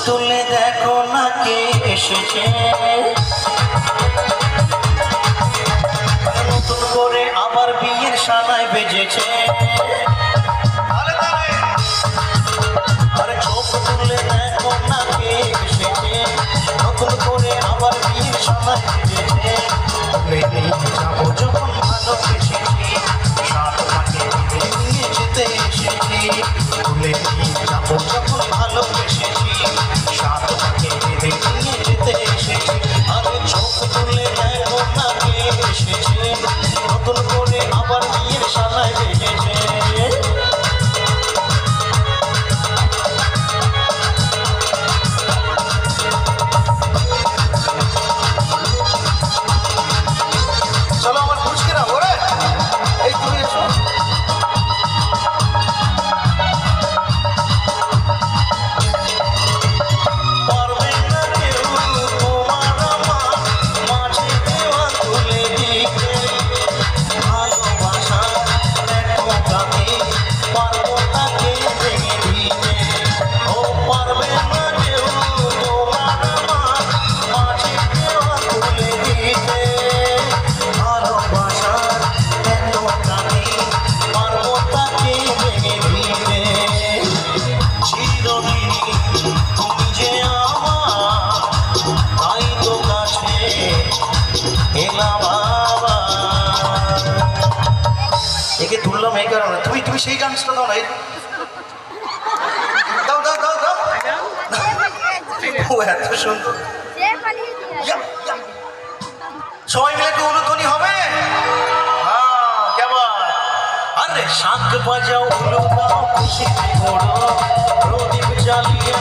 তুলে দেখো না কে এসেছে, নতুন করে আবার বিয়ের সানায় বেজেছে। আরে চোখ তুলে দেখো না কে এসেছে, নতুন করে আবার বিয়ের সানায় বেজেছে। যাবো যখন ভালোবেসেছি, সাত পাকে নিয়ে যেতে এসেছি। তুলে নিয়ে যাবো যখন ভালোবেসেছি, সাত পাকে নিয়ে যেতে এসেছি। আরে চোখ তুলে দেখো না কে এসেছে, নতুন করে আবার বিয়ের সানায় বেজেছে। চলো আমার পুচকেরা ওরে, এই তুমি এসো। পারবে না কেউ তোমার আমার মাঝে দেওয়া তুলে দিতে, ভালোবাসা দেখো তাকে, পারবো তাকে ভেঙে দিতে। ও পারবে না কেউ তোমার আমার মাঝে দেওয়া তুলে দিতে, ভালোবাসা দেখো তাকে, পারবো তাকে ভেঙে দিতে। চিরদিনই তুমি যে আমার, তাই তো কাছে এলাম আবার। একে তুললাম এই কারণে, তুমি তুমি সেই ডান্সটা দাও না, দাও দাও দাও দাও। ও এত সুন্দর। সবাই মিলে একটু উলুধ্বনি হবে। হ্যাঁ কেমন? আরে শাঁখ বাজাও উলু দাও, খুশি করো, প্রদীপ জ্বালিয়ে